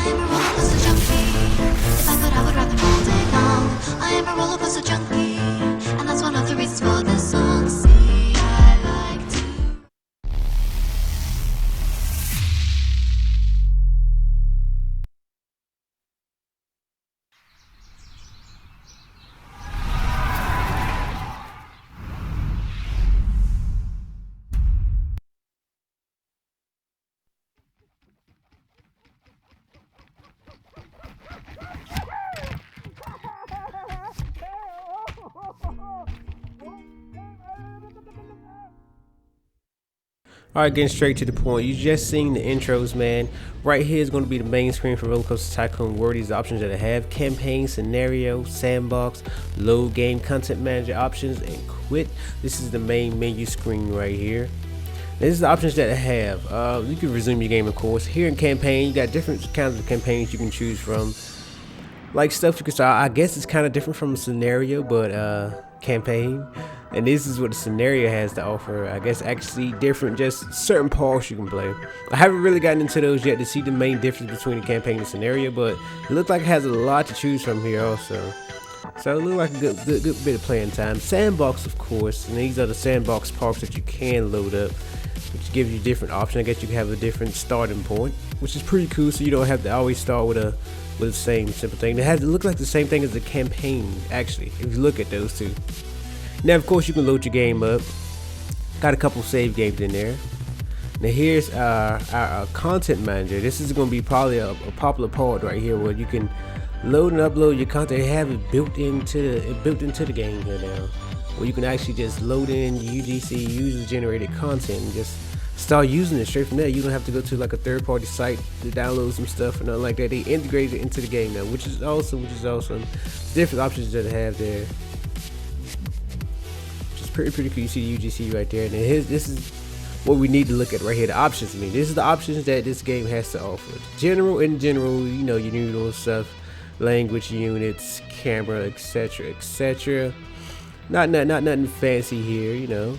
I am a roller coaster junkie. If I could, I would ride them all day long. I am a roller coaster junkie, and that's one of the reasons for this song. See, I like to. Alright, getting straight to the point. You just seen the intros, man. Right here is going to be the main screen for RollerCoaster Tycoon. Where are these options that I have: campaign, scenario, sandbox, load game, content manager options, and quit. This is the main menu screen right here. This is the options that I have. You can resume your game, of course. Here in campaign, you got different kinds of campaigns you can choose from. Like stuff you can start. I guess it's kind of different from a scenario, but campaign. And this is what the scenario has to offer. I guess actually different, just certain parts you can play. I haven't really gotten into those yet to see the main difference between the campaign and scenario, but it looks like it has a lot to choose from here also. So it looks like a good bit of playing time. Sandbox, of course, and these are the sandbox parks that you can load up, which gives you different options. I guess you can have a different starting point, which is pretty cool, so you don't have to always start with the same simple thing. It looks like the same thing as the campaign, actually, if you look at those two. Now, of course, you can load your game up. Got a couple save games in there. Now, here's our content manager. This is going to be probably a popular part right here, where you can load and upload your content. They have it built into the game here now, where you can actually just load in UGC, user-generated content, and just start using it straight from there. You don't have to go to like a third-party site to download some stuff or nothing like that. They integrate it into the game now, which is awesome. Different options that they have there. Pretty cool. You see the UGC right there, and this is what we need to look at right here. The options. This is the options that this game has to offer. In general, you know, your usual stuff, language units, camera, etc. Not nothing fancy here, you know.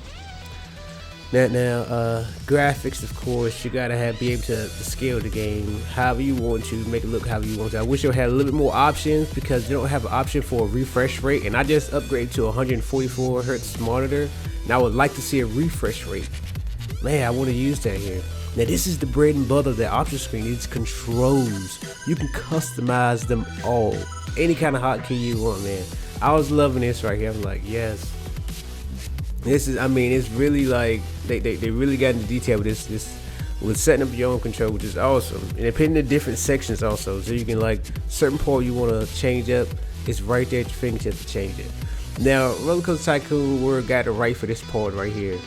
Now, graphics, of course, you gotta be able to scale the game however you want to, make it look however you want to. I wish they had a little bit more options, because they don't have an option for a refresh rate, and I just upgraded to a 144 hertz monitor, and I would like to see a refresh rate. Man, I want to use that here. Now, this is the bread and butter of the option screen. It's controls. You can customize them all. Any kind of hotkey you want, man. I was loving this right here. I'm like, yes. This is, it's really like they really got into detail with this with setting up your own control, which is awesome. And they put in the different sections also, so you can, like, certain part you want to change up, it's right there at your fingertips to change it. Now, RollerCoaster Tycoon, we're got it right for this part right here.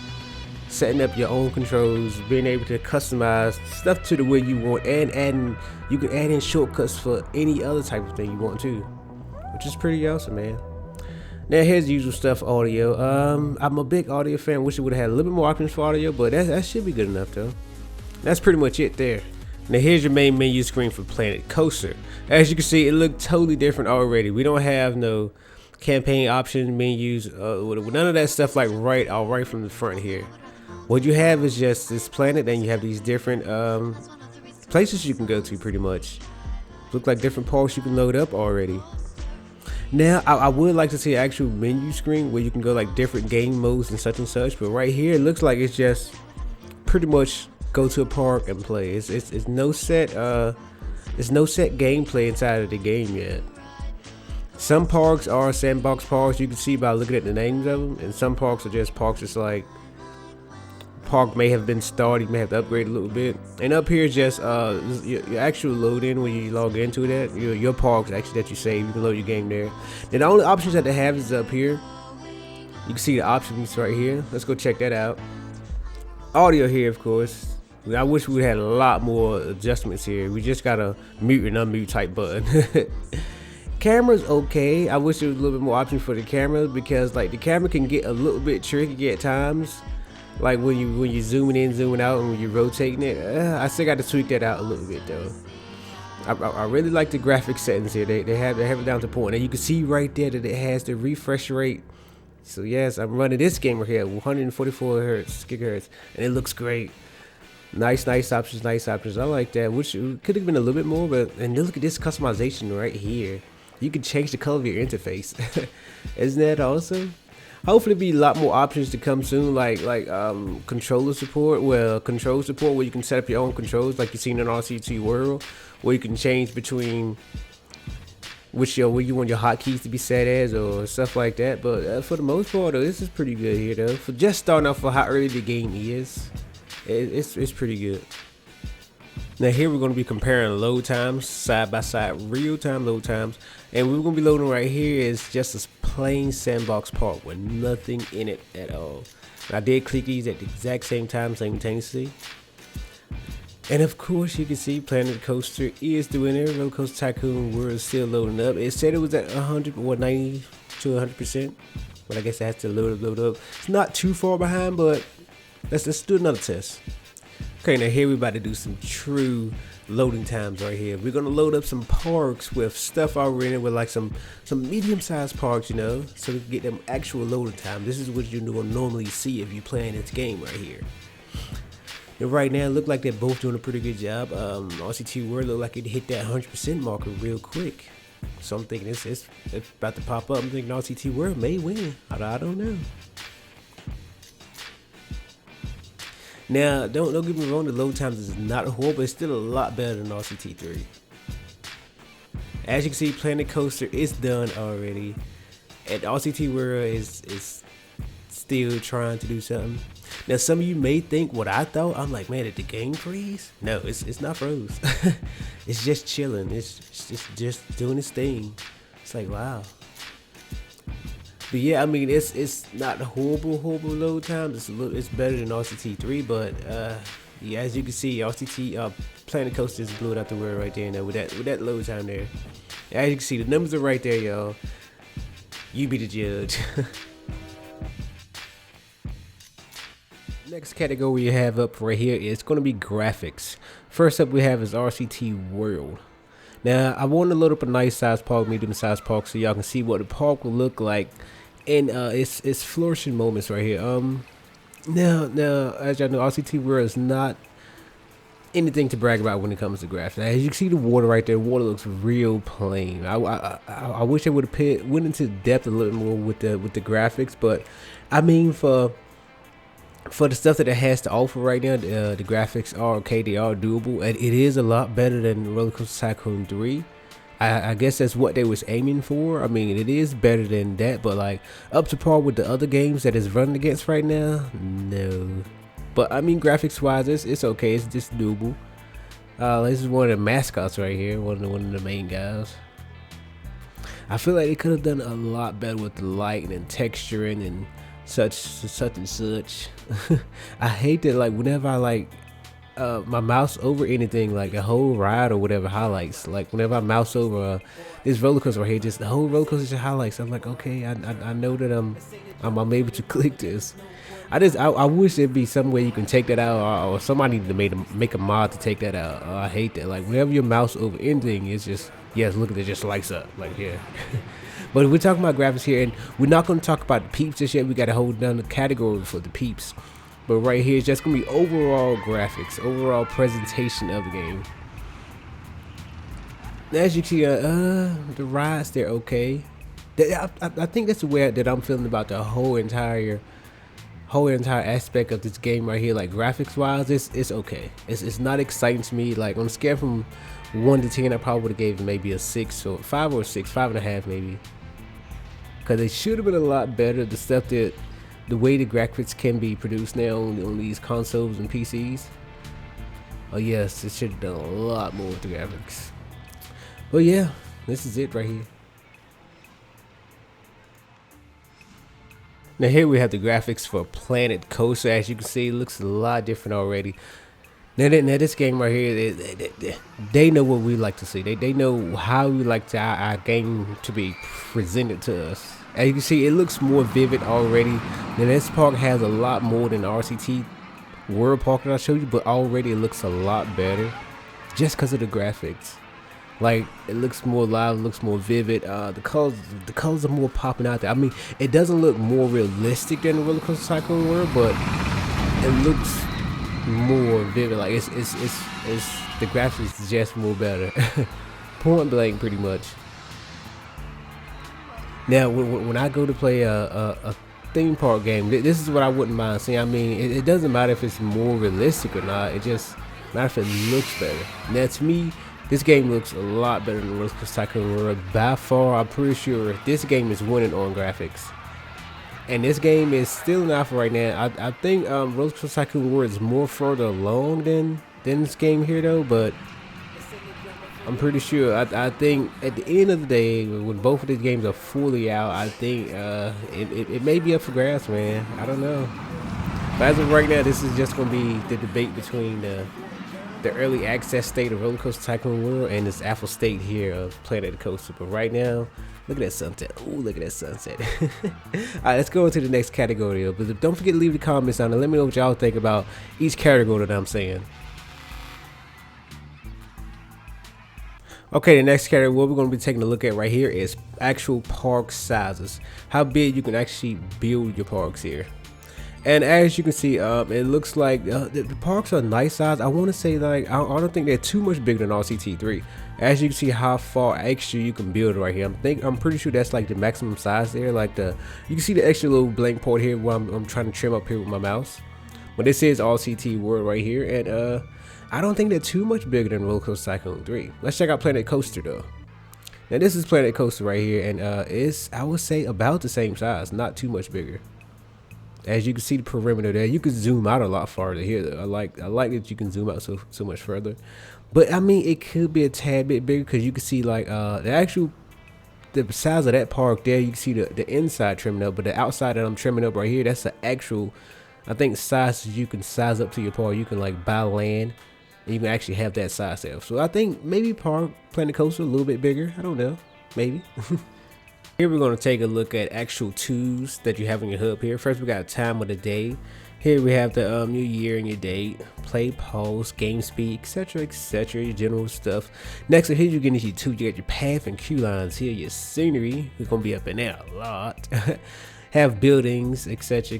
Setting up your own controls, being able to customize stuff to the way you want, and you can add in shortcuts for any other type of thing you want to, which is pretty awesome, man. Now, here's the usual stuff, audio. I'm a big audio fan. Wish it would have had a little bit more options for audio, but that should be good enough though. That's pretty much it there. Now, here's your main menu screen for Planet Coaster. As you can see, it looked totally different already. We don't have no campaign option menus, none of that stuff, like right from the front here. What you have is just this planet, and you have these different places you can go to, pretty much. Look like different parks you can load up already. Now, I would like to see an actual menu screen where you can go like different game modes and such, but right here it looks like it's just pretty much go to a park and play. It's no set gameplay inside of the game yet. Some parks are sandbox parks, you can see by looking at the names of them, and some parks are just parks just like park may have been started, you may have to upgrade a little bit. And up here is just your actual load in when you log into that. Your parks actually that you save, you can load your game there. Then the only options that they have is up here. You can see the options right here. Let's go check that out. Audio here, of course. I wish we had a lot more adjustments here. We just got a mute and unmute type button. Camera's okay. I wish there was a little bit more options for the camera, because like the camera can get a little bit tricky at times. Like when you zooming in, zooming out, and when you're rotating it, I still got to tweak that out a little bit though. I really like the graphic settings here. They have it down to point, and you can see right there that it has the refresh rate. So yes, I'm running this game right here at 144 gigahertz, and it looks great. Nice options, nice options. I like that. Which could have been a little bit more, but and look at this customization right here. You can change the color of your interface. Isn't that awesome? Hopefully, be a lot more options to come soon, like controller support. Well, control support where you can set up your own controls, like you've seen in RCT World, where you can change between where you want your hotkeys to be set as or stuff like that. But for the most part, though, this is pretty good here, though. For just starting off for how early the game is. It's pretty good. Now here we're going to be comparing load times side by side, real time load times, and we're going to be loading right here is just a plain sandbox park with nothing in it at all. And I did click these at the exact same time simultaneously, and of course you can see Planet Coaster is the winner. RollerCoaster Tycoon World is still loading up. It said it was at 100 or 90 to 100%, but I guess it has to load up. It's not too far behind, but let's do another test. Okay, now here we're about to do some true loading times right here. We're gonna load up some parks with stuff already in it, with like some medium-sized parks, you know, so we can get them actual loading time. This is what you will normally see if you're playing this game right here. And right now, it look like they're both doing a pretty good job. RCT World look like it hit that 100% marker real quick. So I'm thinking it's about to pop up. I'm thinking RCT World may win. I don't know. Now, don't get me wrong, the load times is not horrible, it's still a lot better than RCT3. As you can see, Planet Coaster is done already, and RCT World is still trying to do something. Now, some of you may think what I thought. I'm like, man, did the game freeze? No, it's not froze. It's just chilling. It's just doing its thing. It's like, wow. But yeah, I mean, it's not horrible load times. It's better than RCT3, but yeah, as you can see, Planet Coaster just blew it out the world right there now with that load time there. As you can see, the numbers are right there, y'all. You be the judge. Next category we have up right here is going to be graphics. First up we have is RCT World. Now I want to load up a nice size park, medium size park, so y'all can see what the park will look like in its flourishing moments right here. Now as y'all know, RCT World is not anything to brag about when it comes to graphics. As you can see the water right there, water looks real plain. I wish they would have went into depth a little more with the graphics, but I mean for the stuff that it has to offer right now, the graphics are okay, they are doable, and it is a lot better than RollerCoaster Tycoon 3. I guess that's what they was aiming for. I mean, it is better than that, but like up to par with the other games that it's running against right now, no. But I mean, graphics wise, it's okay, it's just doable. This is one of the mascots right here, one of the main guys. I feel like they could have done a lot better with the lighting and texturing and such and such. I hate that, like whenever I like my mouse over anything, like a whole ride or whatever highlights, like whenever I mouse over this roller coaster right here, just the whole roller coaster just highlights. I'm like, okay, I know that I'm able to click this. I wish there'd be some way you can take that out, or somebody need to make a mod to take that out. I hate that, like whenever your mouse over anything, it's just, yes, look at it, just lights up like here. But we're talking about graphics here, and we're not going to talk about the peeps just yet. We got to hold down the category for the peeps. But right here, it's just going to be overall graphics, overall presentation of the game. As you see, the rides, they're okay. I think that's the way that I'm feeling about the whole entire aspect of this game right here. Like graphics wise, it's okay. It's not exciting to me. Like on a scale from 1 to 10, I probably would have gave it maybe a 6 or 5 or 6, 5.5 maybe. Because it should have been a lot better. The stuff that, the way the graphics can be produced now on these consoles and PCs. Oh yes, it should have done a lot more with the graphics. But yeah, this is it right here. Now here we have the graphics for Planet Coaster. As you can see, it looks a lot different already. Now this game right here, they know what we like to see. They know how we like our game to be presented to us. As you can see, it looks more vivid already. Now this park has a lot more than the RCT World Park that I showed you, but already it looks a lot better just because of the graphics. Like it looks more live, it looks more vivid. The colors are more popping out there. I mean, it doesn't look more realistic than the RollerCoaster Tycoon World, but it looks more vivid. Like it's the graphics is just more better. Point blank, pretty much. Now, when I go to play a theme park game, this is what I wouldn't mind seeing. I mean, it doesn't matter if it's more realistic or not. It just matters if it looks better. Now, to me, this game looks a lot better than RollerCoaster Tycoon World. By far, I'm pretty sure this game is winning on graphics. And this game is still in alpha right now. I think RollerCoaster Tycoon World is more further along than this game here, though. But I'm pretty sure. I think at the end of the day, when both of these games are fully out, I think it may be up for grabs, man. I don't know. But as of right now, this is just going to be the debate between the early access state of RollerCoaster Tycoon World and this alpha state here of Planet Coaster. But right now, look at that sunset. Oh, look at that sunset. Alright, let's go into the next category. But don't forget to leave the comments down and let me know what y'all think about each category that I'm saying. Okay, the next category what we're going to be taking a look at right here is actual park sizes. How big you can actually build your parks here. And as you can see, it looks like the parks are nice size. I want to say, like, I don't think they're too much bigger than RCT3. As you can see how far extra you can build right here. I'm pretty sure that's like the maximum size there. Like you can see the extra little blank port here where I'm trying to trim up here with my mouse. But this is RCT World right here, and I don't think they're too much bigger than RollerCoaster Tycoon 3. Let's check out Planet Coaster though. Now this is Planet Coaster right here, and it's, I would say, about the same size, not too much bigger. As you can see the perimeter there, you can zoom out a lot farther here though. I like that you can zoom out so much further. But I mean, it could be a tad bit bigger because you can see like the size of that park there. You can see the inside trimming up, but the outside that I'm trimming up right here, that's the actual, I think, size you can size up to your park. You can like buy land and you can actually have that size there. So I think maybe Planet Coaster a little bit bigger. I don't know, maybe. Here we're going to take a look at actual tools that you have in your hub here. First, we got time of the day. Here we have the your year and your date, play, pause, game speed, etc, your general stuff. Next, here you're getting your tools. You got your path and queue lines here, your scenery. We're going to be up in there a lot. Have buildings, etc.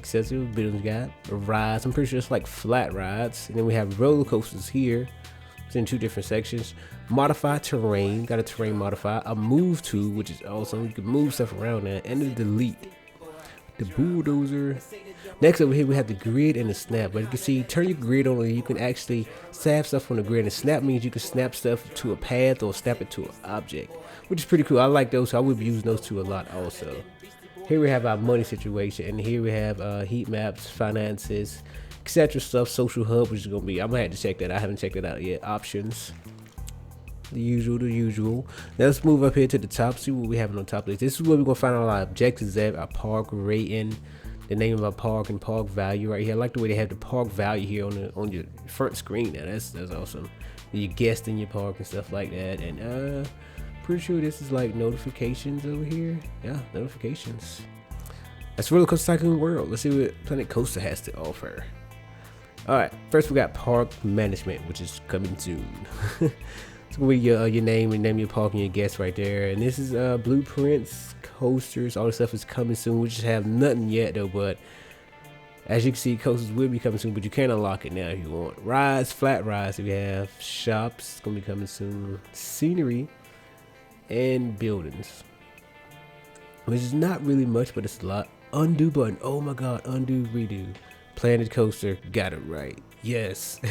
Buildings got rides. I'm pretty sure it's like flat rides. And then we have roller coasters here. It's in two different sections. Modify terrain, got a terrain modifier, a move tool, which is awesome. You can move stuff around there, and the delete, the bulldozer. Next over here we have the grid and the snap. But you can see, turn your grid on, and you can actually snap stuff on the grid. And snap means you can snap stuff to a path or snap it to an object, which is pretty cool. I like those, so I would be using those two a lot also. Here we have our money situation, and here we have heat maps, finances, etc stuff, social hub, which is gonna be, I'm gonna have to check that. I haven't checked it out yet. Options, the usual. Now let's move up here to the top, see what we have on top of this. This is where we're gonna find all our objectives at, our park rating, the name of our park, and park value right here. I like the way they have the park value here on your front screen. Now that's awesome. Your guests in your park and stuff like that. And pretty sure this is like notifications over here. Yeah, notifications. That's RollerCoaster Tycoon World. Let's see what Planet Coaster has to offer. Alright, first we got park management, which is coming soon. It's gonna be your name and name your park and your guests right there. And this is blueprints, coasters, all the stuff is coming soon. We just have nothing yet though, but as you can see, coasters will be coming soon, but you can unlock it now if you want. Rides, flat rides, we have shops, it's gonna be coming soon. Scenery and buildings, which is not really much, but it's a lot. Undo button, oh my god, undo, redo. Planet Coaster, got it right. Yes.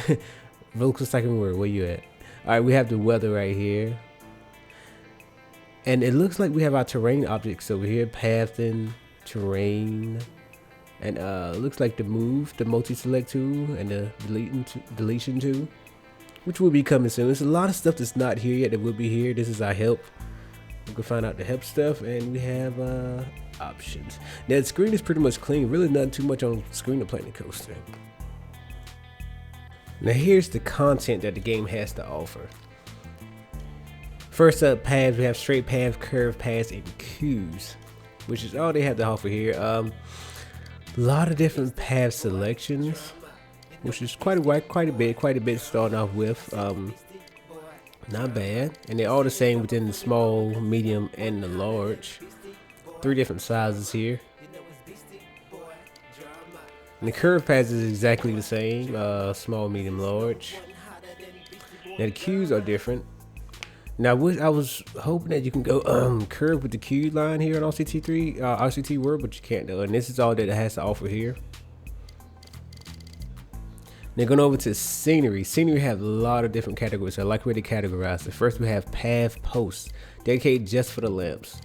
RollerCoaster Tycoon World, where you at? Alright, we have the weather right here. And it looks like we have our terrain objects over here. Pathing, terrain. And looks like the move, the multi-select tool, and the deletion tool, which will be coming soon. There's a lot of stuff that's not here yet that will be here. This is our help. We can find out the help stuff, and we have options. Now the screen is pretty much clean, really nothing too much on screen to Planet Coaster. Now here's the content that the game has to offer. First up, paths. We have straight paths, curved paths, and queues, which is all they have to offer here. A lot of different path selections, which is quite a bit starting off with. Not bad, and they're all the same within the small, medium, and the large. 3 different sizes here. And the curve pads is exactly the same, small, medium, large. Now the cues are different. Now I was hoping that you can go curve with the cue line here on RCT3, RCT World, but you can't do it. And this is all that it has to offer here. Now going over to scenery. Scenery have a lot of different categories. I like where they categorize it. First we have path posts, dedicated just for the lamps.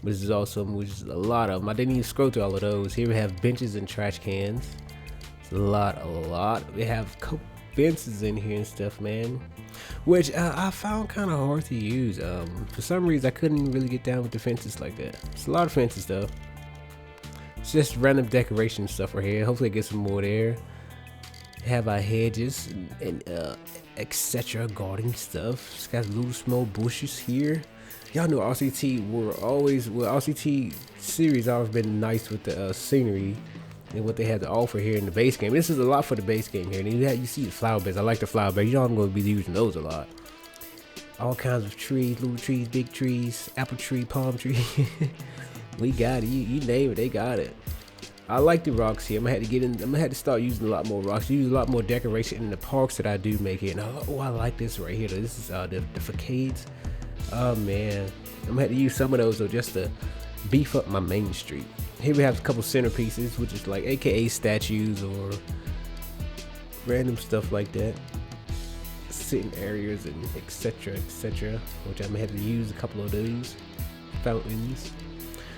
Which is awesome, which is a lot of them. I didn't even scroll through all of those. Here we have benches and trash cans. It's a lot. We have a couple fences in here and stuff, man. Which I found kind of hard to use. For some reason, I couldn't really get down with the fences like that. It's a lot of fences though. It's just random decoration stuff right here. Hopefully I get some more there. Have our hedges and etc. gardening stuff. It's got little small bushes here. Y'all know RCT RCT series always been nice with the scenery and what they had to offer here in the base game. This is a lot for the base game here. And you see the flower beds. I like the flower beds. You know I'm going to be using those a lot. All kinds of trees, little trees, big trees, apple tree, palm tree. We got it. You name it, they got it. I like the rocks here. I'm gonna have to start using a lot more rocks. Use a lot more decoration in the parks that I do make here. And I like this right here. This is the facades. Oh man, I'm gonna have to use some of those though, just to beef up my main street. Here we have a couple centerpieces, which is like AKA statues or random stuff like that. Sitting areas and etc. Which I'm gonna have to use a couple of those fountains.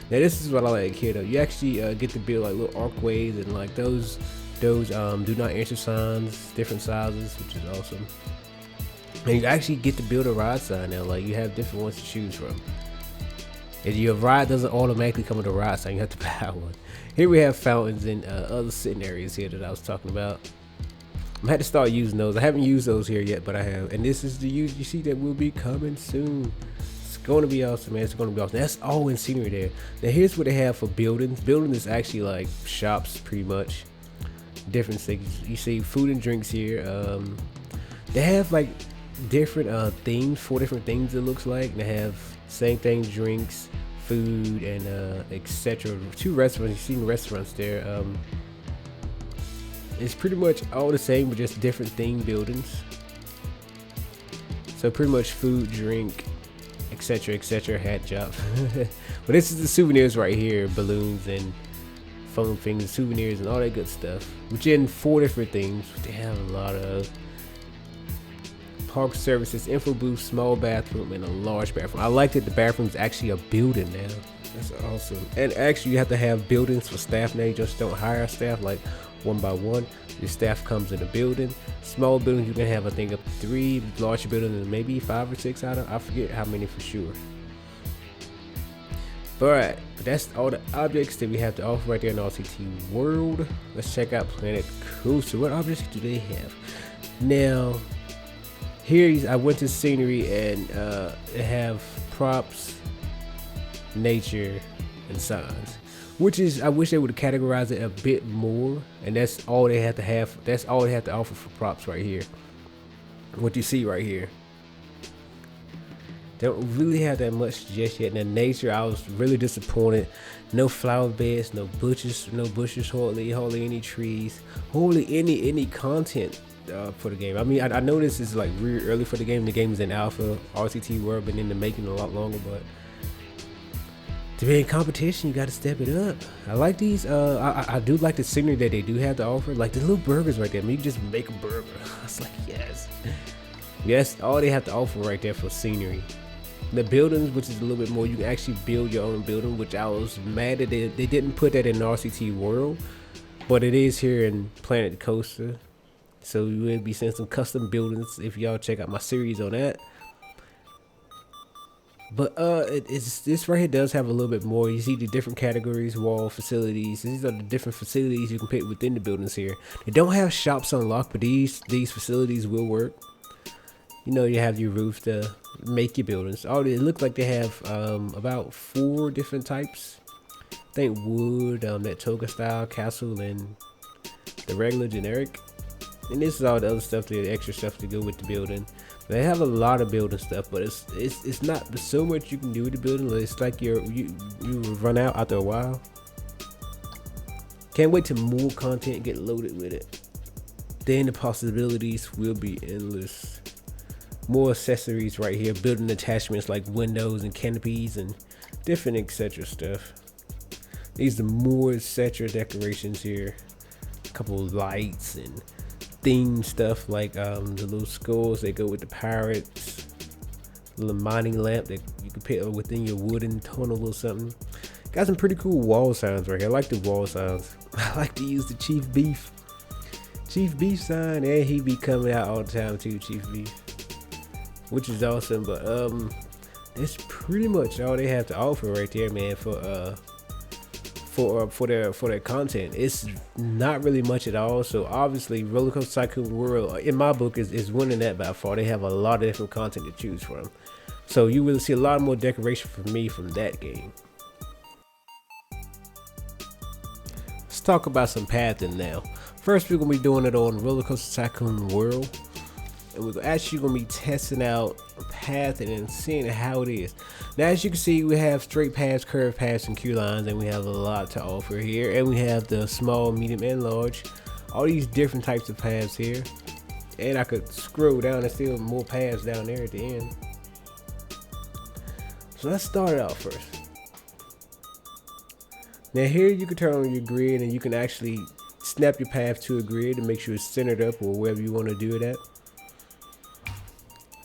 Now this is what I like here though. You actually get to build like little arcways and like those do not enter signs, different sizes, which is awesome. And you actually get to build a ride sign now. Like you have different ones to choose from. And your ride doesn't automatically come with a ride sign. You have to buy one. Here we have fountains and other sitting areas here that I was talking about. I'm gonna have to start using those. I haven't used those here yet, but I have. And this is the use you see that will be coming soon. It's going to be awesome, man. It's going to be awesome. That's all in scenery there. Now here's what they have for buildings. Building is actually like shops, pretty much. Different things. You see food and drinks here. They have like different themes, 4 different things it looks like. They have same thing, drinks, food, and etc. 2 restaurants. You see the restaurants there. It's pretty much all the same, but just different theme buildings. So pretty much food, drink, etc. hat job. But this is the souvenirs right here, balloons and foam things, souvenirs and all that good stuff, which in 4 different things. They have a lot of park services, info booth, small bathroom, and a large bathroom. I like that the bathroom is actually a building now. That's awesome. And actually you have to have buildings for staff now. You just don't hire staff like one by one. Your staff comes in a building. Small buildings you can have I think up to 3, larger buildings maybe 5 or 6 out of, I forget how many for sure. But that's all the objects that we have to offer right there in RCT World. Let's check out Planet Coaster. What objects do they have? Now here I went to scenery and they have props, nature, and signs. Which is, I wish they would categorize it a bit more, and that's all they have to have. That's all they have to offer for props right here. What you see right here. They don't really have that much just yet. And in nature, I was really disappointed. No flower beds, no bushes, hardly any trees, hardly any content for the game. I mean, I know this is like really early for the game. The game is in alpha. RCT World been in the making a lot longer, but to be in competition, you got to step it up. I like these. I do like the scenery that they do have to offer. Like the little burgers right there. Maybe just make a burger. It's like yes, all they have to offer right there for scenery. The buildings, which is a little bit more, you can actually build your own building, which I was mad that they didn't put that in RCT World, but it is here in Planet Coaster. So we will be seeing some custom buildings if y'all check out my series on that. But this right here does have a little bit more. You see the different categories, wall, facilities. These are the different facilities you can pick within the buildings here. They don't have shops unlocked, but these facilities will work. You know, you have your roof to make your buildings. It looks like they have about 4 different types. I think wood, that toga style, castle, and the regular generic. And this is all the other stuff, the extra stuff to go with the building. They have a lot of building stuff, but it's not so much you can do with the building. It's like you run out after a while. Can't wait till more content get loaded with it. Then the possibilities will be endless. More accessories right here, building attachments like windows and canopies and different etc stuff. These are more etc decorations here. A couple of lights and theme stuff like the little skulls that go with the pirates. A little mining lamp that you can put within your wooden tunnel or something. Got some pretty cool wall signs right here. I like the wall signs. I like to use the Chief Beef sign, and he be coming out all the time too, Chief Beef, which is awesome. But it's pretty much all they have to offer right there, man, for their content. It's not really much at all. So obviously RollerCoaster Tycoon World, in my book, is winning that by far. They have a lot of different content to choose from, so you will see a lot more decoration from me from that game. Let's talk about some pathing now. First, we're gonna be doing it on RollerCoaster Tycoon World, and we're actually gonna be testing out pathing and seeing how it is. Now, as you can see, we have straight paths, curved paths, and queue lines, and we have a lot to offer here. And we have the small, medium, and large. All these different types of paths here. And I could scroll down and still more paths down there at the end. So let's start it out first. Now here you can turn on your grid, and you can actually snap your path to a grid to make sure it's centered up or wherever you want to do it at.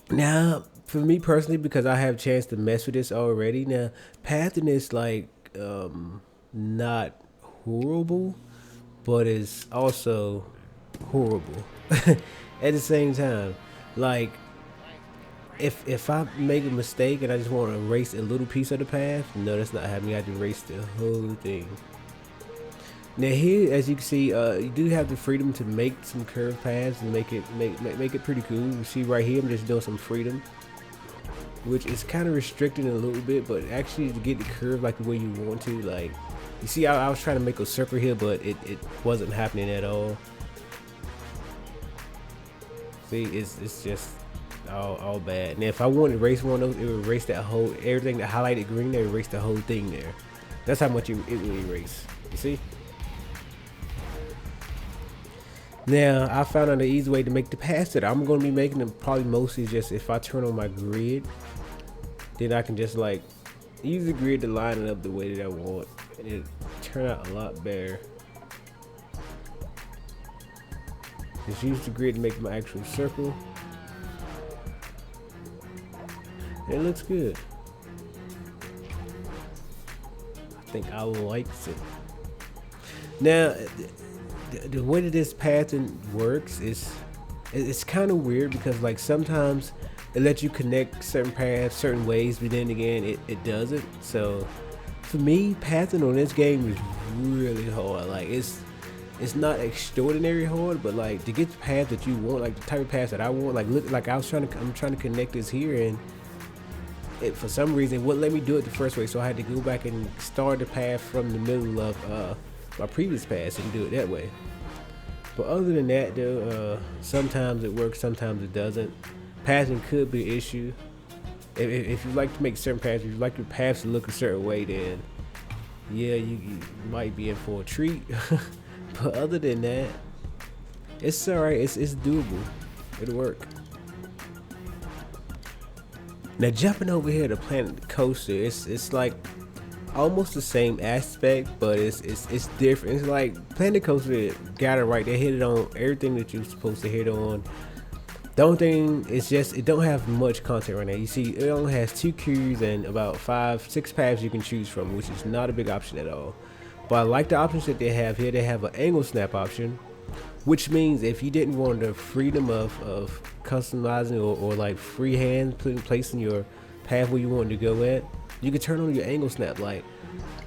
Now, for me personally, because I have a chance to mess with this already, now pathing is like not horrible, but it's also horrible at the same time. Like if I make a mistake and I just want to erase a little piece of the path, no, that's not happening. I have to erase the whole thing. Now here, as you can see, you do have the freedom to make some curved paths and make it pretty cool. You see right here, I'm just doing some freedom, which is kind of restricting a little bit, but actually to get the curve like the way you want to, like you see, I was trying to make a circle here, but it wasn't happening at all. See, it's just all bad. Now if I want to erase one of those, it would erase that whole, everything that highlighted green there, erase the whole thing there. That's how much it will erase. You see? Now I found out an easy way to make the paths that I'm going to be making them probably mostly just if I turn on my grid, then I can just like use the grid to line it up the way that I want, and it turn out a lot better. Just use the grid to make my actual circle, and it looks good. I think I likes it. Now the way that this pathing works is it's kind of weird, because like sometimes it lets you connect certain paths certain ways, but then again it doesn't. So for me, pathing on this game is really hard. Like it's not extraordinary hard, but like to get the path that you want, like the type of path that I want, like look, like I'm trying to connect this here, and it for some reason it wouldn't let me do it the first way, so I had to go back and start the path from the middle of my previous pass and do it that way. But other than that though, sometimes it works, sometimes it doesn't. Pathing could be an issue. If you like to make certain paths, if you like your paths to look a certain way, then yeah, you might be in for a treat. But other than that, it's alright, it's doable, it'll work. Now jumping over here to Planet Coaster, it's like almost the same aspect, but it's different. It's like Planet Coaster got it right. They hit it on everything that you're supposed to hit on. The only thing is just it don't have much content right now. You see, it only has 2 queues and about 5-6 paths you can choose from, which is not a big option at all. But I like the options that they have here. They have an angle snap option, which means if you didn't want the freedom of customizing or like freehand placing your path where you want to go at, you can turn on your angle snap. Like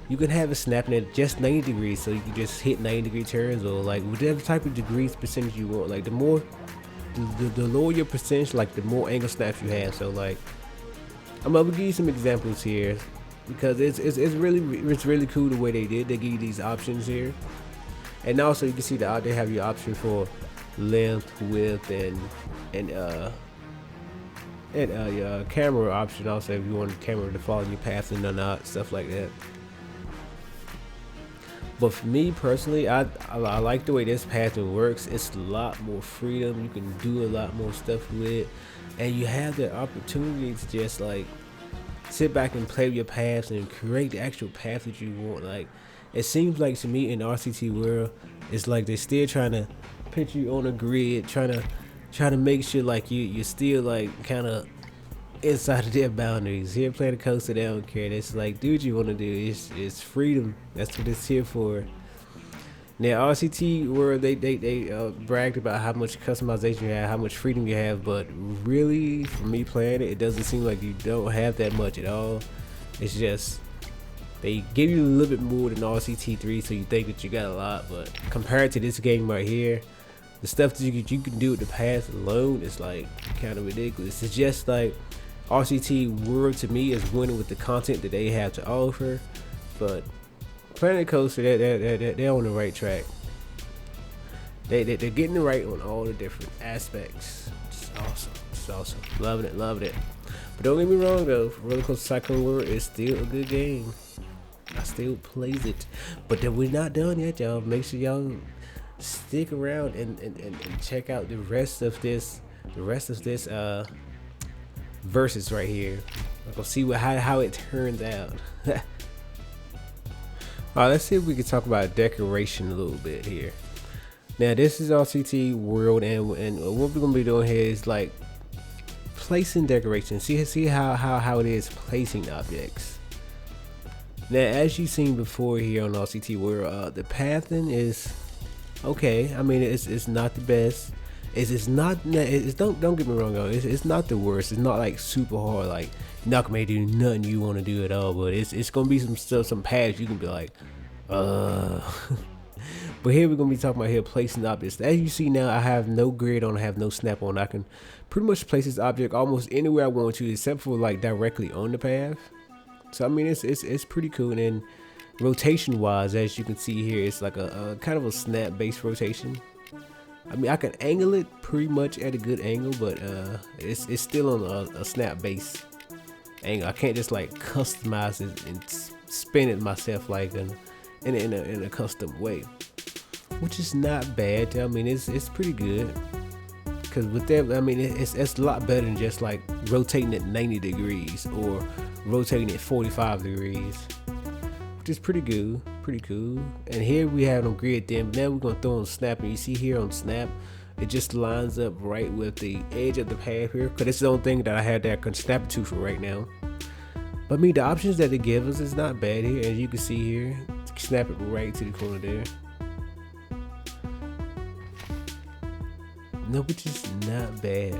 you can have it snapping at just 90 degrees, so you can just hit 90-degree turns, or like whatever type of degrees percentage you want. Like the more the lower your percentage, like the more angle snaps you have. So like I'm gonna give you some examples here, because it's really cool the way they did. They give you these options here, and also you can see that they have your option for length, width, and your camera option also, if you want the camera to follow your path and not, stuff like that. But for me personally, I like the way this pattern works. It's a lot more freedom. You can do a lot more stuff with it, and you have the opportunity to just like sit back and play with your paths and create the actual path that you want. Like, it seems like to me in RCT world, it's like they're still trying to put you on a grid, trying to make sure like you're still like kind of inside of their boundaries. Here playing the coaster, they don't care. It's like, do what you want to do. It's freedom. That's what it's here for. Now RCT world, they bragged about how much customization you have, how much freedom you have, but really for me playing it, it doesn't seem like you don't have that much at all. It's just they give you a little bit more than RCT3, so you think that you got a lot, but compared to this game right here, the stuff that you can do with the path alone is like kind of ridiculous. It's just like RCT world to me is winning with the content that they have to offer, but Planet Coaster, they're on the right track. They're getting it right on all the different aspects. It's awesome. It's awesome. Loving it. But don't get me wrong though, RollerCoaster Tycoon World is still a good game. I still plays it. But then we're not done yet, y'all. Make sure y'all stick around and check out the rest of this versus right here. We're gonna see how it turns out. Alright, let's see if we can talk about decoration a little bit here. Now this is RCT World, and what we're gonna be doing here is like placing decorations. See how it is placing objects. Now as you've seen before here on RCT World, the pathing is okay. I mean, it's not the best. Don't get me wrong though. It's not the worst. It's not like super hard. Like you're not gonna do nothing you want to do at all. But it's gonna be some stuff, some paths you can be like, But here we're gonna be talking about here placing objects. As you see now, I have no grid on. I have no snap on. I can pretty much place this object almost anywhere I want to, except for like directly on the path. So I mean, it's pretty cool. And then rotation wise, as you can see here, it's like a kind of a snap based rotation. I mean, I can angle it pretty much at a good angle, but it's still on a snap base angle. I can't just like customize it and spin it myself like in a custom way, which is not bad. I mean, it's pretty good, because with that, I mean, it's a lot better than just like rotating it 90 degrees or rotating it 45 degrees, which is pretty good. Pretty cool. And here we have on grid then, but now we're gonna throw on snap, and you see here on snap it just lines up right with the edge of the path here, because it's the only thing that I had that I can snap it to for right now. But I mean, the options that they give us is not bad here. As you can see here, snap it right to the corner there. No, which is not bad.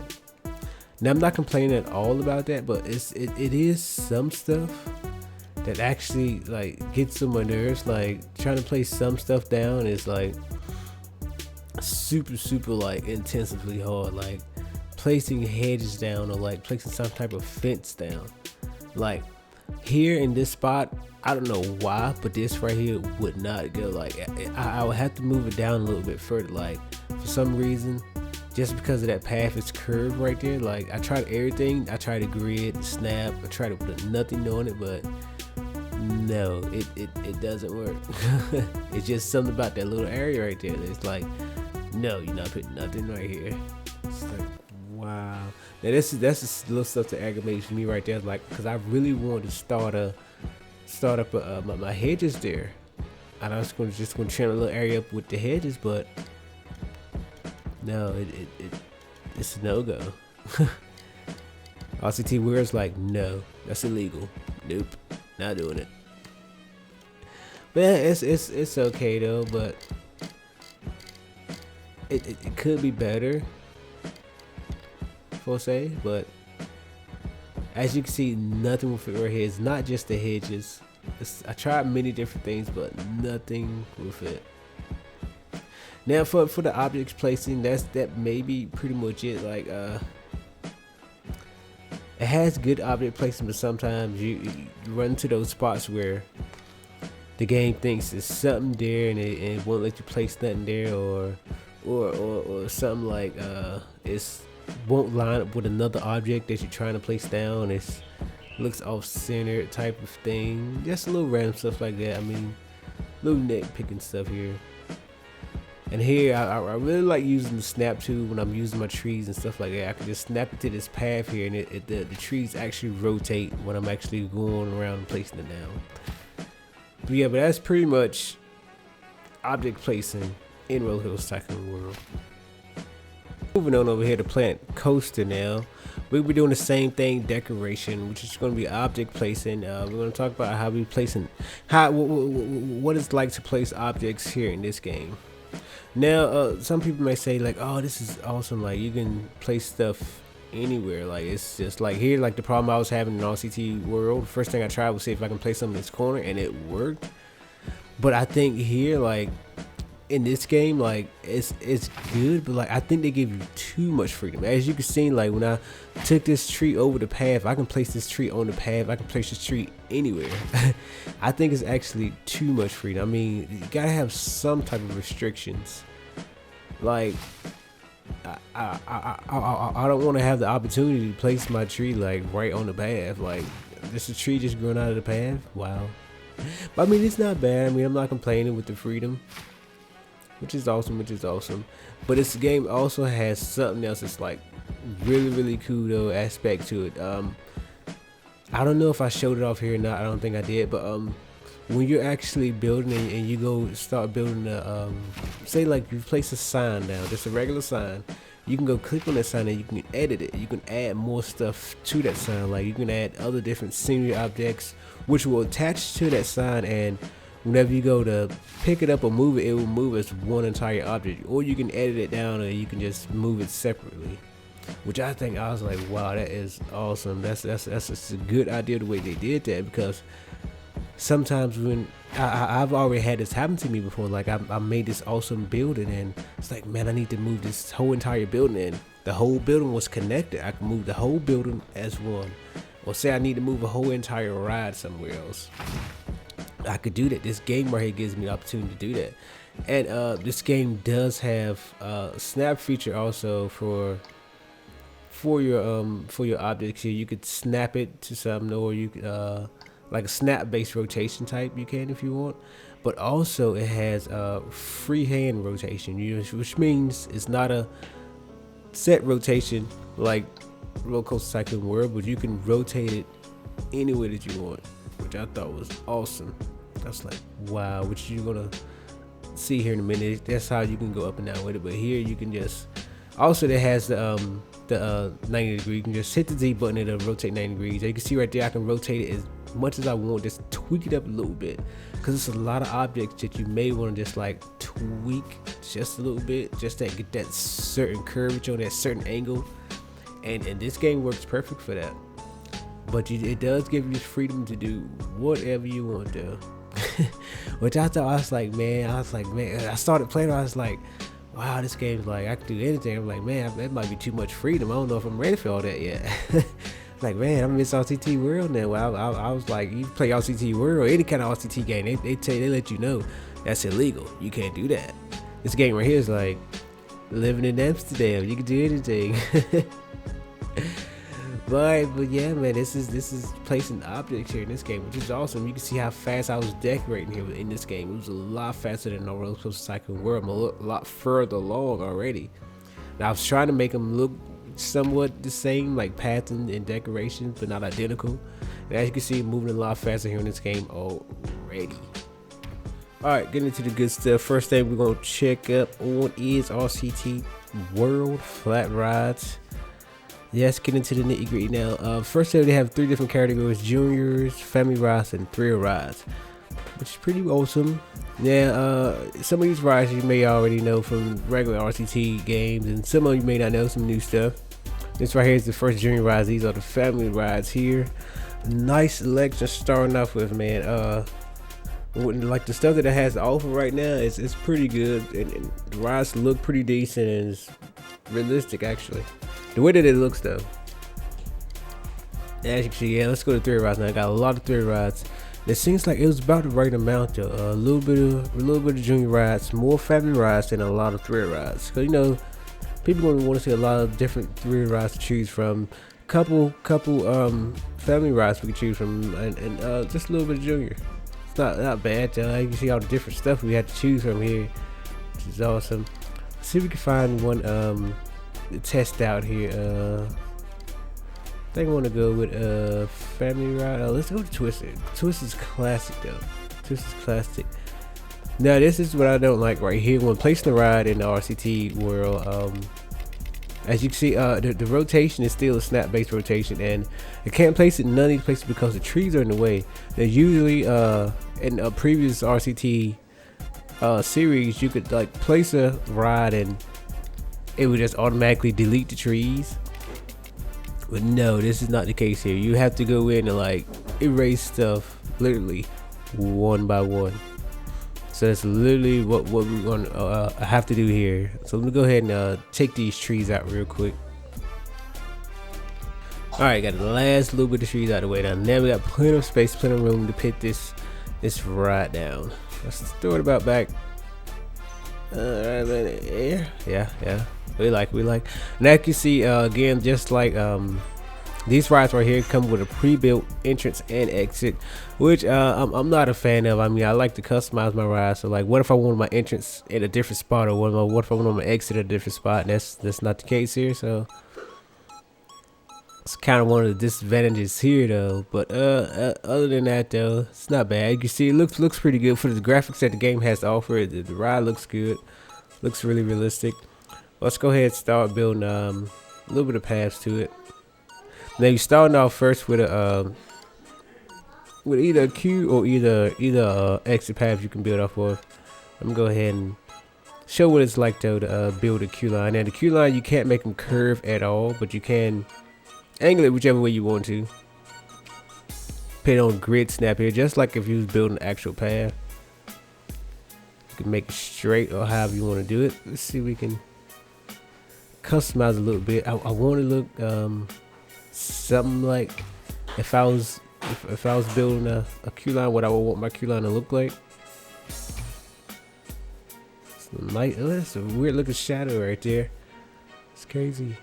Now I'm not complaining at all about that, but it is some stuff that actually like gets on my nerves. Like trying to place some stuff down is like super like intensively hard. Like placing hedges down, or like placing some type of fence down. Like here in this spot, I don't know why, but this right here would not go. Like I would have to move it down a little bit further. Like for some reason, just because of that path is curved right there. Like I tried everything. I tried to grid, snap. I tried to put nothing on it, but no, it doesn't work. It's just something about that little area right there that's like, no, you're not putting nothing right here. It's like, wow. Now that's the little stuff that aggravates me right there. Like, because I really wanted to start up my hedges there, and I was just gonna trim a little area up with the hedges, but no, it's a no-go. RCT Weird's like, no, that's illegal. Nope, not doing it. But yeah, it's okay though, but it could be better, for say. But as you can see, nothing with it right here. It's not just the hedges. I tried many different things, but nothing with it. Now for the objects placing, that may be pretty much it. Like it has good object placement, but sometimes you run into those spots where the game thinks there's something there and it won't let you place nothing there, or something like it won't line up with another object that you're trying to place down. It looks off-centered type of thing. Just a little random stuff like that. I mean, little nitpicking stuff here. And here, I really like using the snap tool when I'm using my trees and stuff like that. I can just snap it to this path here, and the trees actually rotate when I'm actually going around and placing it down. But yeah, but that's pretty much object placing in RollerCoaster Tycoon World. Moving on over here to Planet Coaster now. We'll be doing the same thing, decoration, which is going to be object placing. We're going to talk about how we placing, what it's like to place objects here in this game. Now, some people may say like, oh, this is awesome. Like you can place stuff anywhere. Like it's just like here, like the problem I was having in RCT World. The first thing I tried was see if I can place something in this corner, and it worked. But I think here, like in this game, like it's good, but like I think they give you too much freedom. As you can see, like when I took this tree over the path, I can place this tree on the path. I can place this tree anywhere. I think it's actually too much freedom. I mean, you gotta have some type of restrictions. Like I don't want to have the opportunity to place my tree like right on the path. Like this a tree just growing out of the path. Wow. But I mean, it's not bad. I mean, I'm not complaining with the freedom, which is awesome. But this game also has something else that's like really cool though aspect to it. I don't know if I showed it off here or not. I don't think I did. But when you're actually building and you go start building the say like you place a sign down, just a regular sign, you can go click on that sign and you can edit it. You can add more stuff to that sign. Like you can add other different scenery objects which will attach to that sign, and whenever you go to pick it up or move it, it will move as one entire object. Or you can edit it down, or you can just move it separately. Which I think, I was like, wow, that is awesome. That's just a good idea the way they did that, because sometimes when I've already had this happen to me before, like I made this awesome building and it's like, man, I need to move this whole entire building, and the whole building was connected. I can move the whole building as one. Or say I need to move a whole entire ride somewhere else, I could do that. This game right here gives me the opportunity to do that. And this game does have a snap feature also for your objects here. You could snap it to something, or you could like a snap based rotation type, you can if you want. But also it has freehand rotation, which means it's not a set rotation like RollerCoaster Tycoon World, but you can rotate it any way that you want, which I thought was awesome. I was like, wow, which you're gonna see here in a minute. That's how you can go up and down with it. But here you can just, also it has the 90 degree. You can just hit the Z button and it'll rotate 90 degrees. As you can see right there, I can rotate it as much as I want, just tweak it up a little bit, because it's a lot of objects that you may want to just like tweak just a little bit, just to get that certain curvature on that certain angle. And this game works perfect for that. But it does give you freedom to do whatever you want to. Which I thought, I was like, man, I started playing, I was like, wow, this game's like, I can do anything. I'm like, man, that might be too much freedom. I don't know if I'm ready for all that yet. Like, man, I miss RCT World now. I was like, you play RCT World or any kind of RCT game, they let you know that's illegal. You can't do that. This game right here is like living in Amsterdam. You can do anything. But yeah, man, this is placing objects here in this game, which is awesome. You can see how fast I was decorating here in this game. It was a lot faster than the RollerCoaster Tycoon World. I'm a lot further along already. Now I was trying to make them look somewhat the same, like pattern and decorations, but not identical. And as you can see, moving a lot faster here in this game already. Alright, getting into the good stuff. First thing we're gonna check up on is RCT World flat rides. Let's get into the nitty gritty now. First they have 3 different categories: juniors, family rides, and thrill rides, which is pretty awesome. Now, some of these rides you may already know from regular RCT games, and some of you may not know some new stuff. This right here is the first junior rides. These are the family rides here. Nice selection starting off with, man. Like the stuff that it has to offer right now is pretty good, and the rides look pretty decent and it's realistic actually. The way that it looks though. As you can see, yeah, let's go to thrill rides now. I got a lot of thrill rides. It seems like it was about the right amount though. A little bit of junior rides, more family rides, and a lot of thrill rides. Cause you know, people gonna want to see a lot of different thrill rides to choose from. Couple family rides we can choose from, and just a little bit of junior. It's not bad though. You can see all the different stuff we had to choose from here, which is awesome. Let's see if we can find one to test out here. I think I want to go with Family Ride. Oh, let's go to Twisted. Twisted's classic though. Twisted's classic. Now this is what I don't like right here. When placing the ride in the RCT world, as you can see, the rotation is still a snap based rotation, and I can't place it in none of these places because the trees are in the way. Now usually in a previous RCT series, you could like place a ride and it would just automatically delete the trees. But no, this is not the case here. You have to go in and like erase stuff literally one by one. So that's literally what we're going to have to do here. So let me go ahead and take these trees out real quick. Alright, got the last little bit of trees out of the way. Now we got plenty of space, plenty of room to put this ride down. Let's throw it about back. Yeah. We like. Now you can see again, just like these rides right here come with a pre-built entrance and exit, which I'm not a fan of. I mean, I like to customize my ride. So like, what if I wanted my entrance in a different spot, or what if I wanted my exit at a different spot? And that's not the case here. So it's kind of one of the disadvantages here though. But other than that though, it's not bad. You can see it looks pretty good for the graphics that the game has to offer. The ride looks good, looks really realistic. Let's go ahead and start building a little bit of paths to it. Now you're starting off first with a with either a queue or either exit path you can build off of. I'm gonna go ahead and show what it's like though to build a queue line. Now the queue line, you can't make them curve at all, but you can angle it whichever way you want to. Put it on grid snap here, just like if you was building an actual path. You can make it straight or however you want to do it. Let's see if we can customize a little bit. I want to look something like if I was building a queue line, what I would want my queue line to look like. That's a weird looking shadow right there. It's crazy.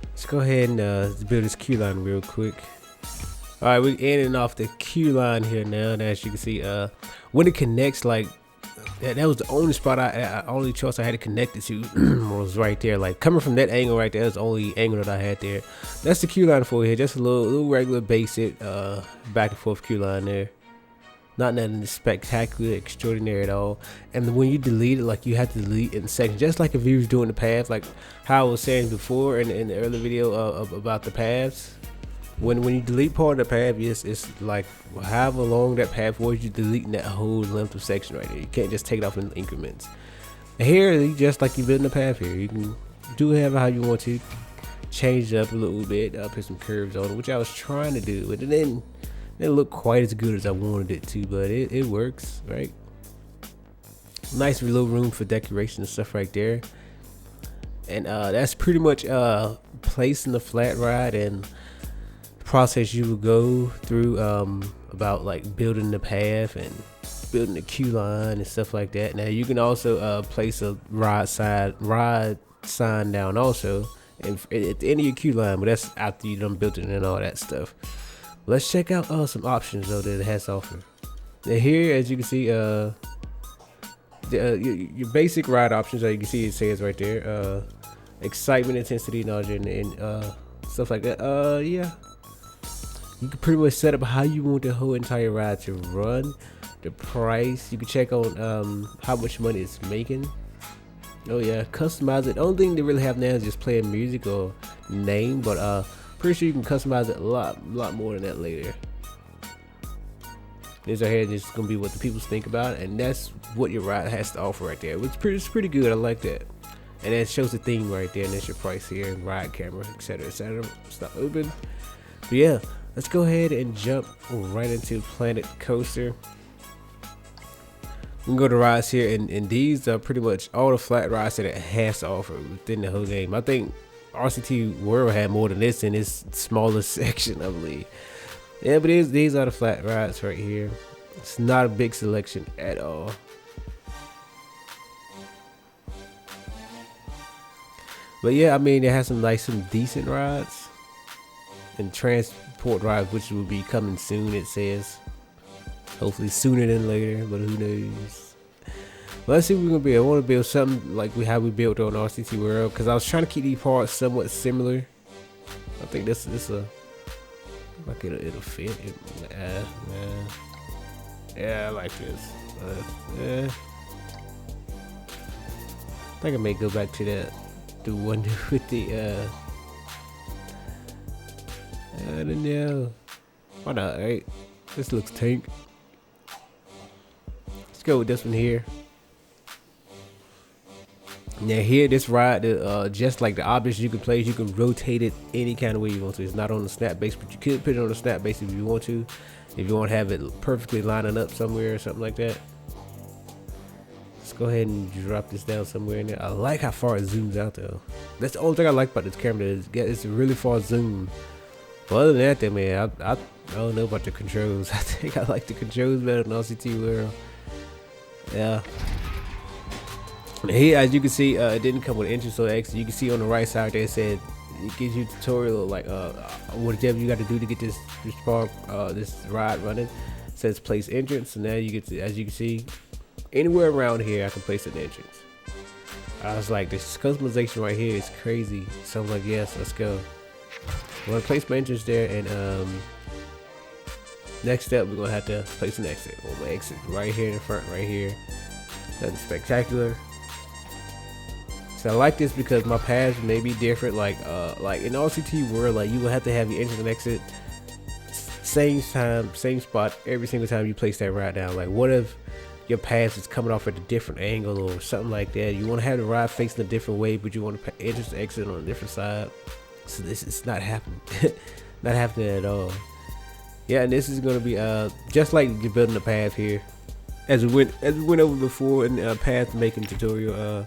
Let's go ahead and build this queue line real quick. All right, we're ending off the queue line here now. And as you can see, when it connects, like that was the only spot only choice I had to connect it to was right there. Like coming from that angle right there, that's the only angle that I had there. That's the queue line for here. Just a little regular basic back and forth queue line there. Not nothing spectacular, extraordinary at all. And when you delete it, like you have to delete in sections, just like if you was doing the path, like how I was saying before in the earlier video about the paths. When you delete part of the path, it's like however long that path was, you deleting that whole length of section right there. You can't just take it off in increments. And here, just like you building the path here, you can do whatever how you want to. Change it up a little bit, put some curves on it, which I was trying to do, but it didn't look quite as good as I wanted it to, but it works, right? Nice little room for decoration and stuff right there. And that's pretty much placing the flat ride and process you would go through about like building the path and building the queue line and stuff like that. Now you can also place a ride sign down also and at the end of your queue line, but that's after you done built it and all that stuff. Let's check out some options though that it has to offer. Now here, as you can see, your basic ride options, as you can see it says right there, excitement, intensity, nausea, and stuff like that. Yeah, you can pretty much set up how you want the whole entire ride to run. The price, you can check on how much money it's making. Oh yeah, customize it. The only thing they really have now is just playing music or name, but pretty sure you can customize it a lot more than that later. This right here is just gonna be what the people think about it, and that's what your ride has to offer right there. It's pretty good. I like that. And it shows the theme right there, and that's your price here, ride camera, etc., etc. It's not open. But yeah, let's go ahead and jump right into Planet Coaster. We can go to rides here, and these are pretty much all the flat rides that it has to offer within the whole game. I think RCT World had more than this in its smallest section, I believe. Yeah, but these are the flat rides right here. It's not a big selection at all. But yeah, I mean, it has some decent rides. and transport rides, which will be coming soon. It says, hopefully sooner than later, but who knows. Let's see if we're gonna build. I want to build something like how we built on RCT World, because I was trying to keep these parts somewhat similar. I think this a like it'll fit. Yeah, I like this. Yeah. I think I may go back to the one with the I don't know. Why not, right? This looks tank. Let's go with this one here. Now here, this ride, just like the objects you can place, you can rotate it any kind of way you want to. It's not on the snap base, but you could put it on the snap base if you want to. If you want to have it perfectly lining up somewhere or something like that. Let's go ahead and drop this down somewhere in there. I like how far it zooms out though. That's the only thing I like about this camera, is it's a really far zoom. But other than that, man, I don't know about the controls. I think I like the controls better than RCT World. Yeah. Here, as you can see, it didn't come with entrance or exit. You can see on the right side there, it said it gives you a tutorial like whatever you got to do to get this ride running. It says place entrance, and now you get to, as you can see, anywhere around here I can place an entrance. I was like, this customization right here is crazy. So I'm like, yes, let's go. I'm gonna place my entrance there, and next step we're gonna have to place an exit. Well, my exit right here in the front, right here. Nothing spectacular. So I like this because my paths may be different. Like in RCT World, like you will have to have your entrance and exit same time, same spot every single time you place that ride down. Like, what if your path is coming off at a different angle or something like that? You want to have the ride facing a different way, but you want to entrance and exit on a different side. So this is not happening. Not happening at all. Yeah, and this is gonna be just like you're building a path here, as we went over before in the path making tutorial.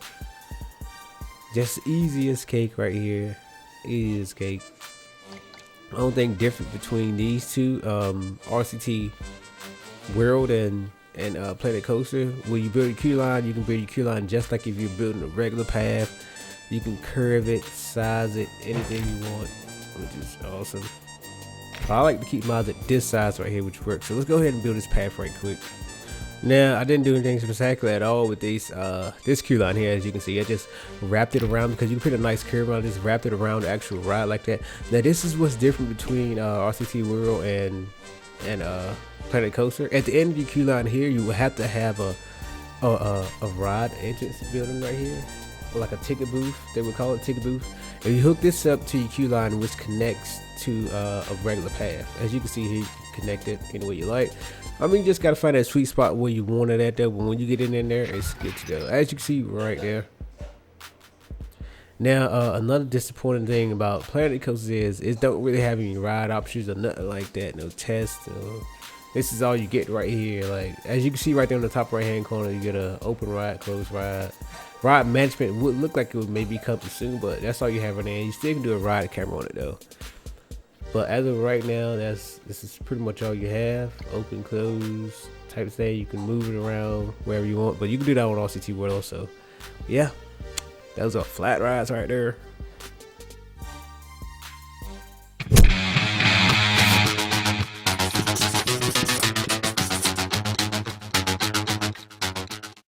Just easy as cake right here. Easy as cake. The only thing different between these two, RCT World and Planet Coaster, when you build your queue line, you can build your queue line just like if you're building a regular path. You can curve it, size it, anything you want, which is awesome. I like to keep mine at this size right here, which works. So let's go ahead and build this path right quick. Now, I didn't do anything spectacular at all with these this queue line here. As you can see, I just wrapped it around because you can put a nice curve on it. Just wrapped it around the actual ride like that. Now, this is what's different between RCT World and Planet Coaster. At the end of your queue line here, you will have to have a ride entrance building right here, like a ticket booth. They would call it ticket booth. And you hook this up to your queue line, which connects to a regular path. As you can see here, you can connect it any way you like. I mean, you just gotta find that sweet spot where you want it at though. But when you get in there, it's good to go. As you can see right there. Now, another disappointing thing about Planet Coaster is it don't really have any ride options or nothing like that. No test. This is all you get right here. Like, as you can see right there in the top right hand corner, you get a open ride, closed ride. Ride management would look like it would maybe come soon, but that's all you have right there. You still can do a ride camera on it though. But as of right now, this is pretty much all you have. Open, close type of thing. You can move it around wherever you want, but you can do that on RCT World also. Yeah, those are flat rides right there.